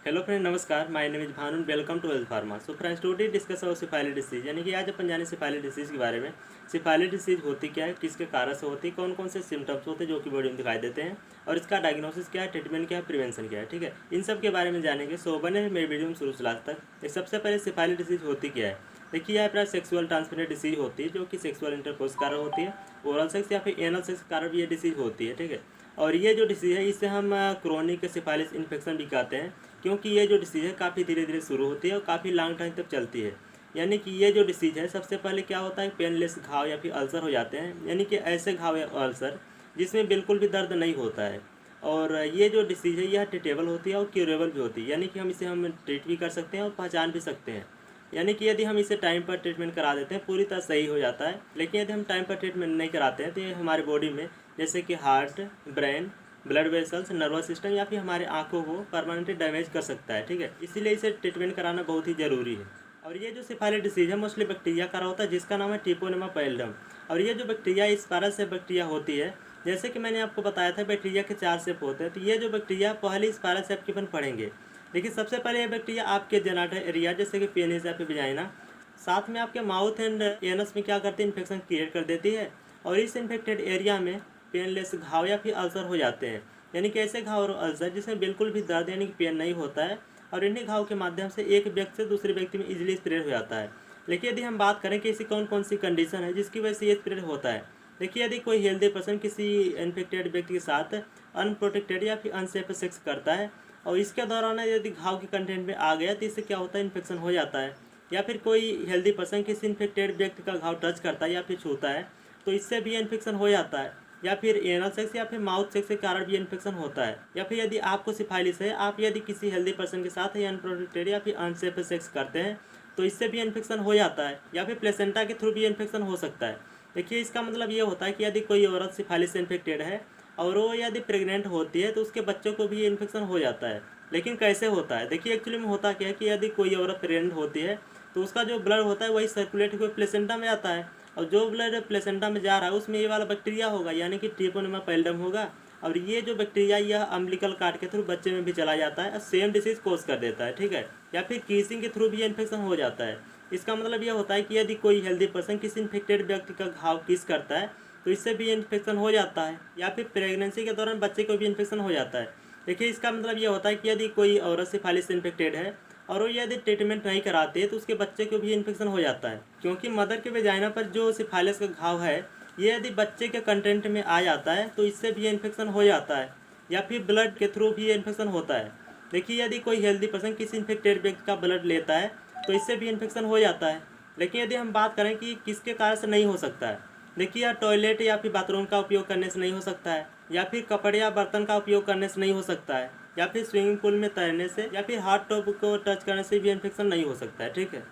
Hello friend, नमस्कार। My name is Bhanu. Welcome to health pharma. So friends, today discuss about syphilis disease, यानी कि आज अपन जाने syphilis disease के बारे में। सिफाइलिस डिसीज होती क्या है, किसके कारण से होती है, कौन कौन से सिम्टम्स होते हैं जो कि बॉडी में दिखाई देते हैं, और इसका डायग्नोसिस क्या है, ट्रीटमेंट क्या है, प्रिवेंशन क्या है। ठीक है, इन सब के बारे में जानेंगे। सो बने मेरे वीडियो में शुरू से लास्ट तक। सबसे पहले सिफाइलिस डिसीज होती क्या है। देखिए, यह प्राय सेक्सुअल ट्रांसमिटेड डिसीज होती है जो कि सेक्सुअल इंटरकोर्स के कारण होती है। ओरल सेक्स या फिर एनल सेक्स के कारण भी ये डिसीज होती है। ठीक है, और ये जो डिसीज़ है इसे हम क्रोनिक सिफाइलिस इन्फेक्शन भी कहते हैं, क्योंकि ये जो डिसीज़ है काफ़ी धीरे धीरे शुरू होती है और काफ़ी लॉन्ग टाइम तक चलती है। यानी कि ये जो डिसीज़ है, सबसे पहले क्या होता है, पेनलेस घाव या फिर अल्सर हो जाते हैं, यानी कि ऐसे घाव या अल्सर जिसमें बिल्कुल भी दर्द नहीं होता है। और ये जो डिसीज़ है यह ट्रीटेबल होती है और क्यूरेबल भी होती है, यानी कि हम ट्रीट भी कर सकते हैं और पहचान भी सकते हैं। यानी कि यदि हम इसे टाइम पर ट्रीटमेंट करा देते हैं पूरी तरह सही हो जाता है, लेकिन यदि हम टाइम पर ट्रीटमेंट नहीं कराते हैं तो ये हमारे बॉडी में, जैसे कि heart, brain, blood vessels, nervous system या फिर हमारे आंखों को परमानेंटली डैमेज कर सकता है। ठीक है, इसीलिए इसे ट्रीटमेंट कराना बहुत ही ज़रूरी है। और ये जो सिफाइलिस डिसीज है मोस्टली बैक्टीरिया का होता है, जिसका नाम है ट्रिपोनेमा पैलिडम। और ये जो बैक्टीरिया इस पारस से बैक्टीरिया होती है, जैसे कि मैंने आपको बताया था बैक्टीरिया के 4 शेप होते हैं। तो ये जो बैक्टीरिया पहले इस पारस शेप के अपन पढ़ेंगे। देखिए, सबसे पहले ये बैक्टीरिया आपके जेनाइटल एरिया जैसे कि पेनिस या फिर विजाइना, साथ में आपके माउथ एंड एनस में क्या करती है, इन्फेक्शन क्रिएट कर देती है। और इस इन्फेक्टेड एरिया में पेनलेस घाव या फिर अल्सर हो जाते हैं, यानी कि ऐसे घाव और अल्सर जिसमें बिल्कुल भी दर्द यानी कि पेन नहीं होता है, और इन्हीं घाव के माध्यम से एक व्यक्ति से दूसरे व्यक्ति में इजीली स्प्रेड हो जाता है। लेकिन यदि हम बात करें कि ऐसी कौन कौन सी कंडीशन है जिसकी वजह से ये स्प्रेड होता है। देखिए, यदि कोई हेल्दी पर्सन किसी इन्फेक्टेड व्यक्ति के साथ अनप्रोटेक्टेड या फिर अनसेफ सेक्स करता है और इसके दौरान यदि घाव के कंटेंट में आ गया तो इससे क्या होता है, इन्फेक्शन हो जाता है। या फिर कोई हेल्दी पर्सन किसी इन्फेक्टेड व्यक्ति का घाव टच करता है या फिर छूता है तो इससे भी इन्फेक्शन हो जाता है। या फिर एनल सेक्स या फिर माउथ सेक्स के कारण भी इन्फेक्शन होता है। या फिर यदि आपको सिफाइलिस है, आप यदि किसी हेल्दी पर्सन के साथ या अनप्रोटेक्टेड या फिर अनसेफ सेक्स करते हैं तो इससे भी इन्फेक्शन हो जाता है। या फिर प्लेसेंटा के थ्रू भी इन्फेक्शन हो सकता है। देखिए, इसका मतलब ये होता है कि यदि कोई औरत सिफाइलिस से इन्फेक्टेड है और वो यदि प्रेग्नेंट होती है तो उसके बच्चों को भी ये इन्फेक्शन हो जाता है। लेकिन कैसे होता है, देखिए एक्चुअली में होता क्या है कि यदि कोई औरत प्रेग्नेंट होती है तो उसका जो ब्लड होता है वही सर्कुलेट होकर प्लेसेंटा में आता है, और जो ब्लड प्लेसेंटा में जा रहा है उसमें ये वाला बैक्टीरिया होगा, यानी कि ट्रिपोनेमा पैलिडम होगा। और ये जो बैक्टीरिया यह अम्बिलिकल कार्ड के थ्रू बच्चे में भी चला जाता है और सेम डिसीज कोज कर देता है। ठीक है, या फिर कीसिंग के थ्रू भी इन्फेक्शन हो जाता है। इसका मतलब यह होता है कि यदि कोई हेल्दी पर्सन किसी इन्फेक्टेड व्यक्ति का घाव किस करता है तो इससे भी इन्फेक्शन हो जाता है। या फिर प्रेगनेंसी के दौरान बच्चे को भी इन्फेक्शन हो जाता है। देखिए, इसका मतलब ये होता है कि यदि कोई औरत सिफाइलिस से इन्फेक्टेड है और वो यदि ट्रीटमेंट नहीं कराते तो उसके बच्चे को भी इन्फेक्शन हो जाता है, क्योंकि मदर के वेजाइना पर जो सिफाइलिस का घाव है ये यदि बच्चे के कंटेंट में आ जाता है तो इससे भी इन्फेक्शन हो जाता है। या फिर ब्लड के थ्रू भी इन्फेक्शन होता है। देखिए, यदि कोई हेल्दी पर्सन किसी इन्फेक्टेड व्यक्ति का ब्लड लेता है तो इससे भी इन्फेक्शन हो जाता है। लेकिन यदि हम बात करें कि किसके कारण से नहीं हो सकता है, देखिए, या टॉयलेट या फिर बाथरूम का उपयोग करने से नहीं हो सकता है, या फिर कपड़े या बर्तन का उपयोग करने से नहीं हो सकता है, या फिर स्विमिंग पूल में तैरने से या फिर हॉट टब को टच करने से भी इन्फेक्शन नहीं हो सकता है। ठीक है,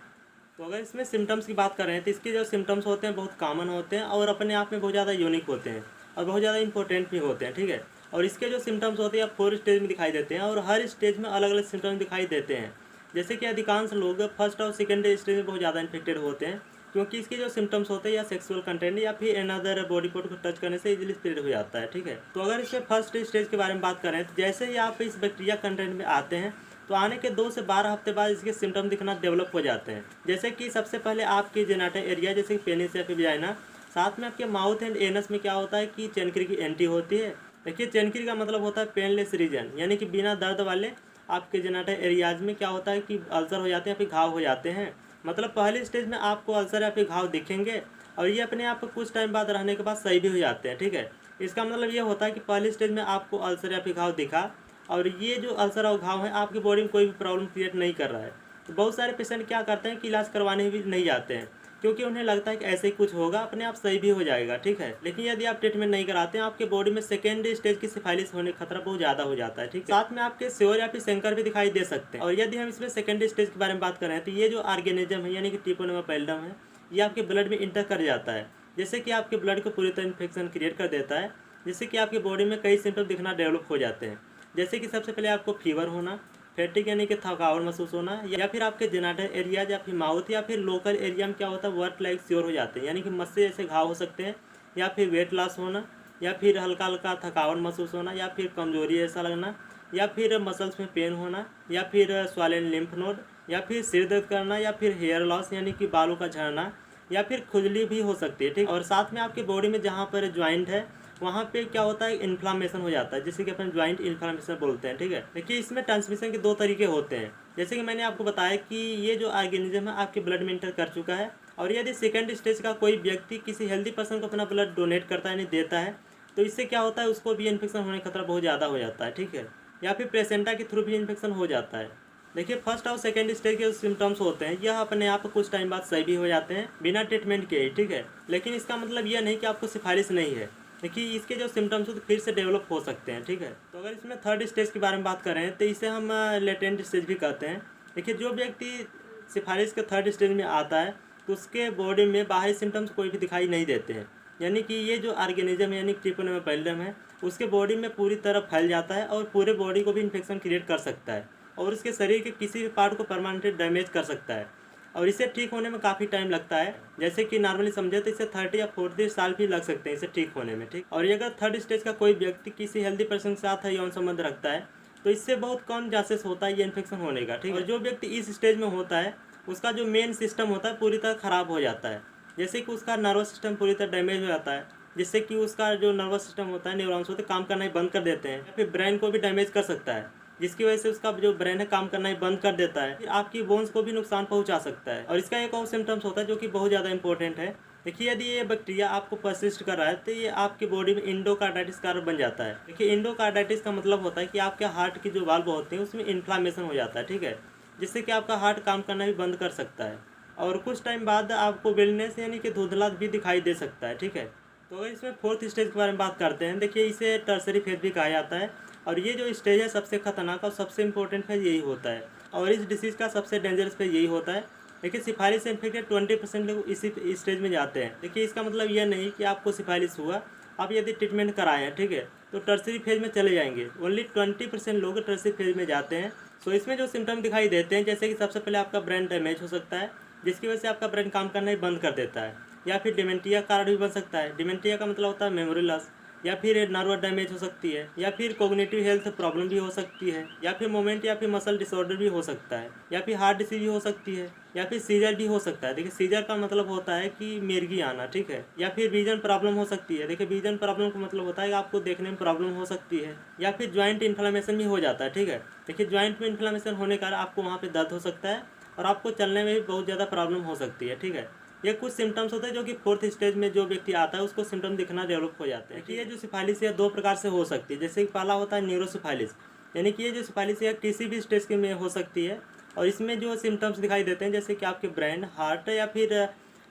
तो अगर इसमें सिम्टम्स की बात करें तो इसके जो सिम्टम्स होते हैं बहुत कॉमन होते हैं और अपने आप में बहुत ज़्यादा यूनिक होते हैं और बहुत ज़्यादा इंपॉर्टेंट भी होते हैं। ठीक है, और इसके जो सिम्टम्स होते हैं 4 स्टेज में दिखाई देते हैं और हर स्टेज में अलग अलग सिम्टम्स दिखाई देते हैं। जैसे कि अधिकांश लोग फर्स्ट और सेकेंड स्टेज में बहुत ज़्यादा इन्फेक्टेड होते हैं, क्योंकि इसके जो सिम्टम्स होते हैं या सेक्सुअल कंटेंट या फिर अनदर बॉडी पार्ट को टच करने से इजीली स्प्रेड हो जाता है। ठीक है, तो अगर इसमें फर्स्ट स्टेज के बारे में बात करें तो जैसे ही आप इस बैक्टीरिया कंटेंट में आते हैं तो आने के 2 से 12 हफ्ते बाद इसके सिम्टम दिखना डेवलप हो जाते हैं। जैसे कि सबसे पहले आपके जेनाइटल एरिया जैसे कि पेनिस या फिर विजाइना, साथ में आपके माउथ एंड एनस में क्या होता है कि चेनक्री की एंट्री होती है। देखिए, चेनक्री का मतलब होता है पेनलेस रीजन, यानी कि बिना दर्द वाले आपके जेनाइटल एरियाज में क्या होता है कि अल्सर हो जाते हैं या फिर घाव हो जाते हैं। मतलब पहली स्टेज में आपको अल्सर या फिर घाव दिखेंगे और ये अपने आप कुछ टाइम बाद रहने के बाद सही भी हो जाते हैं। ठीक है, इसका मतलब ये होता है कि पहली स्टेज में आपको अल्सर या फिर घाव दिखा और ये जो अल्सर और घाव है आपकी बॉडी में कोई भी प्रॉब्लम क्रिएट नहीं कर रहा है। तो बहुत सारे पेशेंट क्या करते हैं कि इलाज करवाने भी नहीं जाते हैं, क्योंकि उन्हें लगता है कि ऐसे ही कुछ होगा, अपने आप सही भी हो जाएगा। ठीक है, लेकिन यदि आप ट्रीटमेंट नहीं कराते हैं आपके बॉडी में सेकेंड स्टेज की सिफाइलिस होने का खतरा बहुत ज़्यादा हो जाता है। ठीक है, साथ में आपके स्योर या फिर सेंकर भी दिखाई दे सकते हैं। और यदि हम इसमें सेकेंड स्टेज के बारे में बात करें तो ये जो ऑर्गेनिज्म है यानी कि ट्रिपोनेमा पैलिडम है, ये आपके ब्लड में इंटर कर जाता है, जैसे कि आपके ब्लड को पूरी तरह इन्फेक्शन क्रिएट कर देता है, जिससे कि आपकी बॉडी में कई सिम्टम दिखना डेवलप हो जाते हैं। जैसे कि सबसे पहले आपको फीवर होना, फैटिक यानी कि थकावट महसूस होना, या फिर आपके जेनाइटल एरिया या फिर माउथ या फिर लोकल एरिया में क्या होता है वर्क लाइक श्योर हो जाते हैं, यानी कि मस्से जैसे घाव हो सकते हैं, या फिर वेट लॉस होना, या फिर हल्का हल्का थकावट महसूस होना, या फिर कमजोरी ऐसा लगना, या फिर मसल्स में पेन होना, या फिर स्वॉलन लिम्फ नोड, या फिर सिर दर्द करना, या फिर हेयर लॉस यानी कि बालों का झड़ना, या फिर खुजली भी हो सकती है, ठीक। और साथ में आपके बॉडी में जहाँ पर ज्वाइंट है वहाँ पे क्या होता है, इन्फ्लामेशन हो जाता है, जिसे कि अपन ज्वाइंट इन्फ्लामेशन बोलते हैं, ठीक है। देखिए इसमें ट्रांसमिशन के दो तरीके होते हैं। जैसे कि मैंने आपको बताया कि ये जो ऑर्गेनिज्म है आपके ब्लड में इंटर कर चुका है, और यदि सेकेंड स्टेज का कोई व्यक्ति किसी हेल्दी पर्सन को अपना ब्लड डोनेट करता है, यानी देता है, तो इससे क्या होता है, उसको भी इन्फेक्शन होने का खतरा बहुत ज़्यादा हो जाता है, ठीक है। या फिर प्लेसेंटा के थ्रू भी इन्फेक्शन हो जाता है। देखिए फर्स्ट और सेकेंड स्टेज के सिम्टम्स होते हैं, यह अपने आप कुछ टाइम बाद सही भी हो जाते हैं बिना ट्रीटमेंट के, ठीक है। लेकिन इसका मतलब यह नहीं कि आपको सिफालिस नहीं है। देखिए इसके जो सिम्टम्स तो फिर से डेवलप हो सकते हैं, ठीक है। तो अगर इसमें थर्ड स्टेज के बारे में बात करें तो इसे हम लेटेंट स्टेज भी कहते हैं। देखिए जो व्यक्ति सिफालिस के थर्ड स्टेज में आता है तो उसके बॉडी में बाहरी सिम्टम्स कोई भी दिखाई नहीं देते हैं, यानी कि ये जो ऑर्गेनिज्म यानी ट्रिपोनेमा पैलिडम है उसके बॉडी में पूरी तरह फैल जाता है और पूरे बॉडी को भी इन्फेक्शन क्रिएट कर सकता है और उसके शरीर के किसी भी पार्ट को परमानेंटली डैमेज कर सकता है, और इसे ठीक होने में काफ़ी टाइम लगता है। जैसे कि नॉर्मली समझे तो इसे 30 या 40 साल भी लग सकते हैं इसे ठीक होने में, ठीक। और ये अगर थर्ड स्टेज का कोई व्यक्ति किसी हेल्दी पर्सन के साथ यौन संबंध रखता है तो इससे बहुत कम चांसेस होता है ये इन्फेक्शन होने का, ठीक है। और जो व्यक्ति इस स्टेज में होता है उसका जो मेन सिस्टम होता है पूरी तरह ख़राब हो जाता है, जैसे कि उसका नर्वस सिस्टम पूरी तरह डैमेज हो जाता है, जिससे कि उसका जो नर्वस सिस्टम होता है, न्यूरॉन्स होते हैं, काम करना ही बंद कर देते हैं, या फिर ब्रेन को भी डैमेज कर सकता है, जिसकी वजह से उसका जो ब्रेन है काम करना ही बंद कर देता है, फिर आपकी बोन्स को भी नुकसान पहुंचा सकता है। और इसका एक और सिम्टम्स होता है जो कि बहुत ज़्यादा इंपॉर्टेंट है। देखिए यदि ये बैक्टीरिया आपको परसिस्ट कर रहा है तो ये आपकी बॉडी में इंडोकार्डाइटिस कारक बन जाता है। देखिए इंडोकार्डाइटिस का मतलब होता है कि आपके हार्ट की जो वाल्व होते हैं उसमें इन्फ्लामेशन हो जाता है, ठीक है, जिससे कि आपका हार्ट काम करना भी बंद कर सकता है और कुछ टाइम बाद आपको विलनेस यानी कि धुंधला भी दिखाई दे सकता है, ठीक है। तो अगर इसमें फोर्थ स्टेज के बारे में बात करते हैं, देखिए इसे टर्सरी फेज भी कहा जाता है और ये जो स्टेज है सबसे खतरनाक और सबसे इंपॉर्टेंट फेज यही होता है और इस डिसीज़ का सबसे डेंजरस फेज यही होता है। देखिए सिफालिस से इन्फेक्टेड 20% लोग इसी स्टेज में जाते हैं। देखिए इसका मतलब यह नहीं कि आपको सिफालिस हुआ, आप यदि ट्रीटमेंट कराए हैं, ठीक है, तो टर्सरी फेज में चले जाएंगे। ओनली 20% लोग टर्सरी फेज में जाते हैं। सो इसमें जो सिम्टम दिखाई देते हैं जैसे कि सबसे पहले आपका ब्रेन डैमेज हो सकता है, जिसकी वजह से आपका ब्रेन काम करना ही बंद कर देता है, या फिर डिमेंटिया कारण भी बन सकता है। डिमेंटिया का मतलब होता है मेमोरी लॉस, या फिर नर्व डैमेज हो सकती है, या फिर कोग्निटिव हेल्थ प्रॉब्लम भी हो सकती है, या फिर मोमेंट या फिर मसल डिसऑर्डर भी हो सकता है, या फिर हार्ट डिसीज भी हो सकती है, या फिर सीजर भी हो सकता है। देखिए सीजर का मतलब होता है कि मिर्गी आना, ठीक है, या फिर विजन प्रॉब्लम हो सकती है। देखिए विजन प्रॉब्लम का मतलब होता है कि आपको देखने में प्रॉब्लम हो सकती है, या फिर ज्वाइंट इन्फ्लेमेशन भी हो जाता है, ठीक है। देखिए ज्वाइंट में इन्फ्लेमेशन होने का आपको वहाँ पर दर्द हो सकता है और आपको चलने में भी बहुत ज़्यादा प्रॉब्लम हो सकती है, ठीक है। ये कुछ सिम्टम्स होते हैं जो कि फोर्थ स्टेज में जो व्यक्ति आता है उसको सिम्टम दिखना डेवलप हो जाते हैं। कि ये जो सिफालिस है दो प्रकार से हो सकती है। जैसे कि पहला होता है न्यूरोसिफालिस, यानी कि ये जो सिफालिस है किसी भी स्टेज के में हो सकती है और इसमें जो सिम्टम्स दिखाई देते हैं जैसे कि आपके ब्रेन, हार्ट या फिर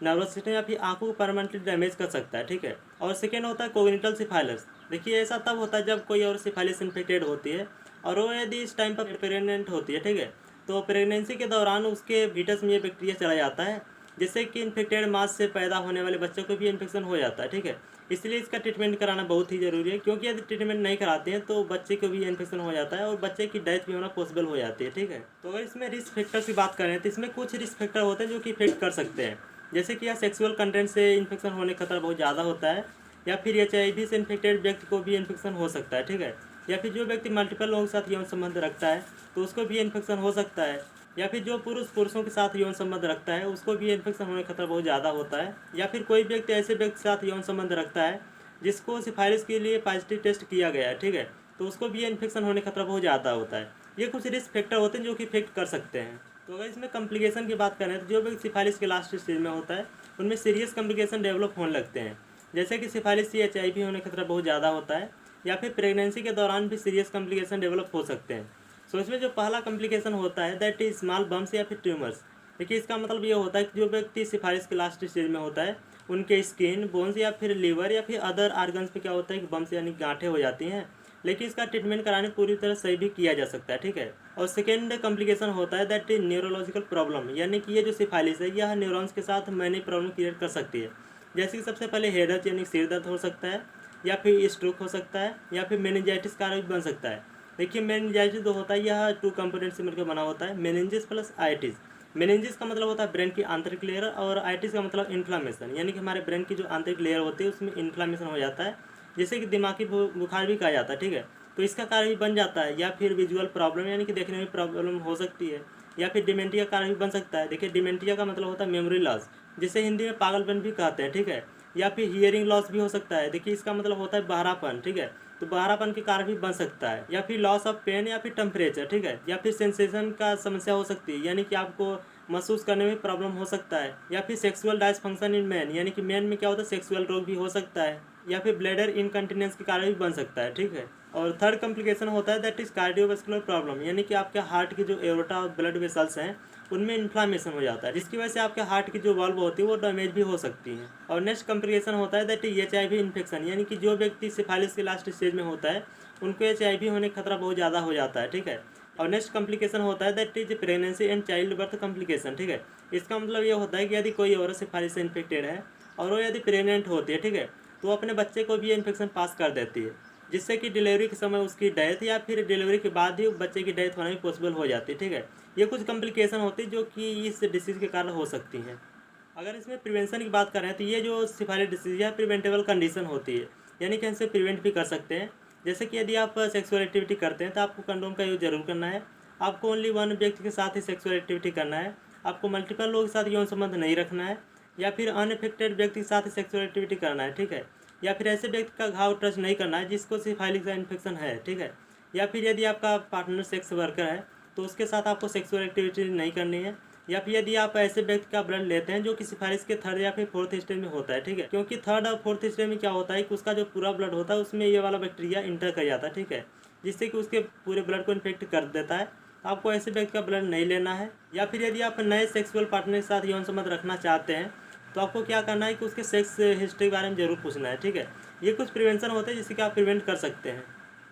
नर्वस सिस्टम या फिर आंखों को परमानेंटली डैमेज कर सकता है, ठीक है। और सेकेंड होता है कोग्निटल सिफालिस। देखिए ऐसा तब होता है जब कोई और सिफालिस इन्फेक्टेड होती है और वो यदि इस टाइम पर प्रेग्नेंट होती है, ठीक है, तो प्रेगनेंसी के दौरान उसके फीटस में ये बैक्टीरिया चला जाता है, जिससे कि इन्फेक्टेड मास से पैदा होने वाले बच्चों को भी इन्फेक्शन हो जाता है, ठीक है। इसलिए इसका ट्रीटमेंट कराना बहुत ही ज़रूरी है, क्योंकि यदि ट्रीटमेंट नहीं कराते हैं तो बच्चे को भी इन्फेक्शन हो जाता है और बच्चे की डेथ भी होना पॉसिबल हो जाती है, ठीक है। तो अगर इसमें रिस्क फैक्टर्स की बात करें तो इसमें कुछ रिस्क फैक्टर होते हैं जो कि इफेक्ट कर सकते हैं, जैसे कि यह सेक्सुअल कंटेंट से इन्फेक्शन होने का खतरा बहुत ज़्यादा होता है, या फिर HIV से इन्फेक्टेड व्यक्ति को भी इन्फेक्शन हो सकता है, ठीक है, या फिर जो व्यक्ति मल्टीपल लोगों के साथ यौन संबंध रखता है तो उसको भी इन्फेक्शन हो सकता है, या फिर जो पुरुषों के साथ यौन संबंध रखता है उसको भी इन्फेक्शन होने का खतरा बहुत ज़्यादा होता है, या फिर कोई व्यक्ति ऐसे व्यक्ति के साथ यौन संबंध रखता है जिसको सिफारिश के लिए पॉजिटिव टेस्ट किया गया है, ठीक है, तो उसको भी इन्फेक्शन होने का खतरा बहुत ज़्यादा होता है। ये कुछ रिस्क फैक्टर होते हैं जो कि इफेक्ट कर सकते हैं। तो अगर इसमें कॉम्प्लिकेशन की बात करें तो जो व्यक्ति सिफारिश के लास्ट स्टेज में होता है उनमें सीरियस कॉम्प्लिकेशन डेवलप होने लगते हैं, जैसे कि सिफारिश से HIV होने का खतरा बहुत ज़्यादा होता है, या फिर प्रेगनेंसी के दौरान भी सीरियस कॉम्प्लिकेशन डेवलप हो सकते हैं। सो इसमें जो पहला कॉम्प्लिकेशन होता है दैट इज स्मॉल बम्स या फिर ट्यूमर्स। देखिए इसका मतलब ये होता है कि जो व्यक्ति सिफारिश के लास्ट स्टेज में होता है उनके स्किन, बोन्स या फिर लीवर या फिर अदर आर्गन्स पे क्या होता है कि बम्स यानी गांठें हो जाती हैं, लेकिन इसका ट्रीटमेंट कराने पूरी तरह सही भी किया जा सकता है, ठीक है। और सेकेंड कॉम्प्लिकेशन होता है दैट इज न्यूरोलॉजिकल प्रॉब्लम, यानी कि ये जो सिफालिस है यह न्यूरॉन्स के साथ मैनी प्रॉब्लम क्रिएट कर सकती है, जैसे कि सबसे पहले हेडेक यानी सिर दर्द हो सकता है, या फिर स्ट्रोक हो सकता है, या फिर मेनिंजाइटिस कारक भी बन सकता है। देखिए मेनिंजाइटिस जो होता है यह 2 कंपोनेंट से मिलकर बना होता है, मेनिंजिस प्लस आइटिस। मेनिंजिस का मतलब होता है ब्रेन की आंतरिक लेयर और आइटिस का मतलब इन्फ्लामेशन, यानी कि हमारे ब्रेन की जो आंतरिक लेयर होती है उसमें इन्फ्लामेशन हो जाता है, जिसे कि दिमागी बुखार भी कहा जाता है, ठीक है। तो इसका कारण भी बन जाता है, या फिर विजुअल प्रॉब्लम यानी कि देखने में प्रॉब्लम हो सकती है, या फिर डिमेंटिया का कारण भी बन सकता है। देखिए डिमेंटिया का मतलब होता है मेमोरी लॉस, जिसे हिंदी में पागलपन भी कहते हैं, ठीक है। या फिर हियरिंग लॉस भी हो सकता है। देखिए इसका मतलब होता है बहरापन, ठीक है। तो बहरापन के कारण भी बन सकता है, या फिर लॉस ऑफ पेन या फिर टेम्परेचर, ठीक है। या फिर सेंसेशन का समस्या हो सकती है, यानी कि आपको महसूस करने में प्रॉब्लम हो सकता है। या फिर सेक्सुअल डायसफंक्शन इन मैन, यानी कि मैन में क्या होता है सेक्सुअल रोग भी हो सकता है। या फिर ब्लैडर इनकंटिनेंस के कारण भी बन सकता है, ठीक है। और थर्ड कॉम्प्लिकेशन होता है दैट इज कार्डियोवास्कुलर प्रॉब्लम, यानी कि आपके हार्ट की जो एओर्टा और ब्लड वेसल्स हैं उनमें इन्फ्लामेशन हो जाता है, जिसकी वजह से आपके हार्ट की जो वाल्व होती है वो डैमेज भी हो सकती है। और नेक्स्ट कॉम्प्लिकेशन होता है दैट HIV इन्फेक्शन, यानी कि जो व्यक्ति सिफालिस के लास्ट स्टेज में होता है उनको HIV होने का खतरा बहुत ज़्यादा हो जाता है, ठीक है। और नेक्स्ट कॉम्प्लिकेशन होता है that is pregnancy and child birth complication, ठीक है। इसका मतलब ये होता है कि यदि कोई औरत सिफालिस से इन्फेक्टेड है और वो यदि प्रेग्नेंट होती है, ठीक है, तो वो अपने बच्चे को भी ये इन्फेक्शन पास कर देती है, जिससे कि डिलीवरी के समय उसकी डेथ या फिर डिलीवरी के बाद ही बच्चे की डेथ होना भी पॉसिबल हो जाती है, ठीक है। ये कुछ कॉम्प्लिकेशन होती है जो कि इस डिसीज़ के कारण हो सकती हैं। अगर इसमें प्रिवेंशन की बात करें तो ये जो सिफालिस डिसीज़ है प्रिवेंटेबल कंडीशन होती है, यानी कि इनसे प्रिवेंट भी कर सकते हैं। जैसे कि यदि आप सेक्सुअल एक्टिविटी करते हैं तो आपको कंडोम का यूज जरूर करना है। आपको ओनली वन व्यक्ति के साथ ही सेक्सुअल एक्टिविटी करना है। आपको मल्टीपल लोगों के साथ यौन संबंध नहीं रखना है, या फिर अनअफेक्टेड व्यक्ति के साथ ही सेक्सुअल एक्टिविटी करना है, ठीक है। या फिर ऐसे व्यक्ति का घाव टच नहीं करना है जिसको सिफालिस का इन्फेक्शन है, ठीक है। या फिर यदि आपका पार्टनर सेक्स वर्कर है तो उसके साथ आपको सेक्सुअल एक्टिविटी नहीं करनी है। या फिर यदि आप ऐसे व्यक्ति का ब्लड लेते हैं जो कि सिफारिश के थर्ड या फिर फोर्थ स्टेज में होता है, ठीक है। क्योंकि थर्ड और फोर्थ स्टेज में क्या होता है कि उसका जो पूरा ब्लड होता है उसमें ये वाला बैक्टीरिया इंटर कर जाता है, ठीक है, जिससे कि उसके पूरे ब्लड को इन्फेक्ट कर देता है। आपको ऐसे व्यक्ति का ब्लड नहीं लेना है। या फिर यदि आप नए सेक्सुअल पार्टनर के साथ यौन संबंध रखना चाहते हैं तो आपको क्या करना है कि उसके सेक्स हिस्ट्री के बारे में जरूर पूछना है, ठीक है। ये कुछ प्रिवेंशन होते हैं जिससे कि आप प्रिवेंट कर सकते हैं।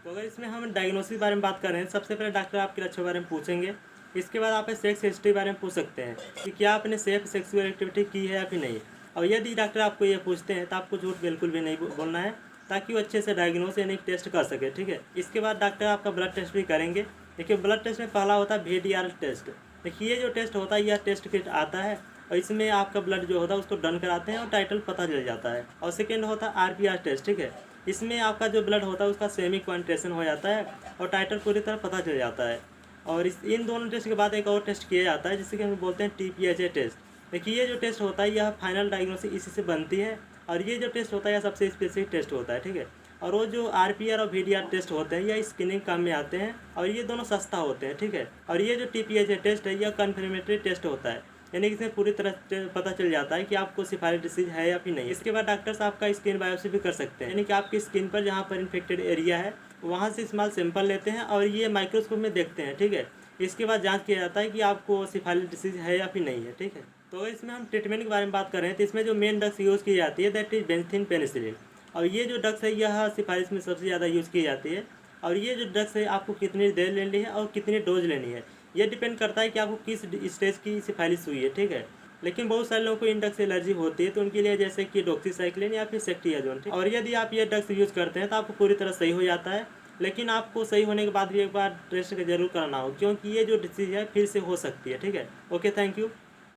तो अगर इसमें हम डायग्नोसिस के बारे में बात करें, सबसे पहले डॉक्टर आपके लक्षण के बारे में पूछेंगे। इसके बाद आप सेक्स हिस्ट्री के बारे में पूछ सकते हैं कि क्या आपने सेफ सेक्सुअल एक्टिविटी की है या फिर नहीं। और यदि डॉक्टर आपको ये पूछते हैं तो आपको झूठ बिल्कुल भी नहीं बोलना है, ताकि वो अच्छे से डायग्नोस यानी टेस्ट कर सके, ठीक है। इसके बाद डॉक्टर आपका ब्लड टेस्ट भी करेंगे। देखिए ब्लड टेस्ट में पहला होता है VDR टेस्ट। देखिए ये जो टेस्ट होता है यह टेस्ट किट आता है और इसमें आपका ब्लड जो होता है उसको डन कराते हैं और टाइटल पता चल जाता है। और सेकेंड होता है RPR टेस्ट, ठीक है। इसमें आपका जो ब्लड होता है उसका सेमी क्वांटिटेशन हो जाता है और टाइटल पूरी तरह पता चल जाता है। और इन दोनों टेस्ट के बाद एक और टेस्ट किया जाता है जिससे कि हम बोलते हैं TPHA टेस्ट। देखिए ये जो टेस्ट होता है यह फाइनल डायग्नोसिस इसी से बनती है, और ये जो टेस्ट होता है यह सबसे स्पेसिफिक टेस्ट होता है, ठीक है। और वो जो RPR और VDR टेस्ट होते हैं यह स्क्रीनिंग काम में आते हैं और ये दोनों सस्ता होते हैं, ठीक है। और ये जो TPHA टेस्ट है यह कन्फर्मेटरी टेस्ट होता है, यानी कि इसमें पूरी तरह पता चल जाता है कि आपको सिफालिस डिसीज है या फिर नहीं। इसके बाद डॉक्टर्स आपका स्किन बायोप्सी भी कर सकते हैं, यानी कि आपकी स्किन पर जहाँ पर इन्फेक्टेड एरिया है वहाँ से स्मॉल सैंपल लेते हैं और ये माइक्रोस्कोप में देखते हैं, ठीक है। इसके बाद जांच किया जाता है कि आपको सिफालिस डिसीज है या फिर नहीं है, ठीक है। तो इसमें हम ट्रीटमेंट के बारे में बात कर रहे हैं तो इसमें जो मेन ड्रग्स यूज़ की जाती है दैट इज बेंजीथिन पेनिसिलिन। और ये जो ड्रग्स है यह सिफारिश में सबसे ज़्यादा यूज़ की जाती है। और ये जो ड्रग्स है आपको कितनी देर लेनी है और कितनी डोज लेनी है ये डिपेंड करता है कि आपको किस स्टेज की सिफारिश हुई है, ठीक है। लेकिन बहुत सारे लोगों को इन ड्रग्स से एलर्जी होती है तो उनके लिए जैसे कि डॉक्सीसाइक्लिन या फिर सेक्टियाजोन, ठीक। और यदि आप ये ड्रग्स यूज़ करते हैं तो आपको पूरी तरह सही हो जाता है, लेकिन आपको सही होने के बाद भी एक बार टेस्ट जरूर कराना हो क्योंकि ये जो डिसीज है फिर से हो सकती है, ठीक है। Okay, thank you.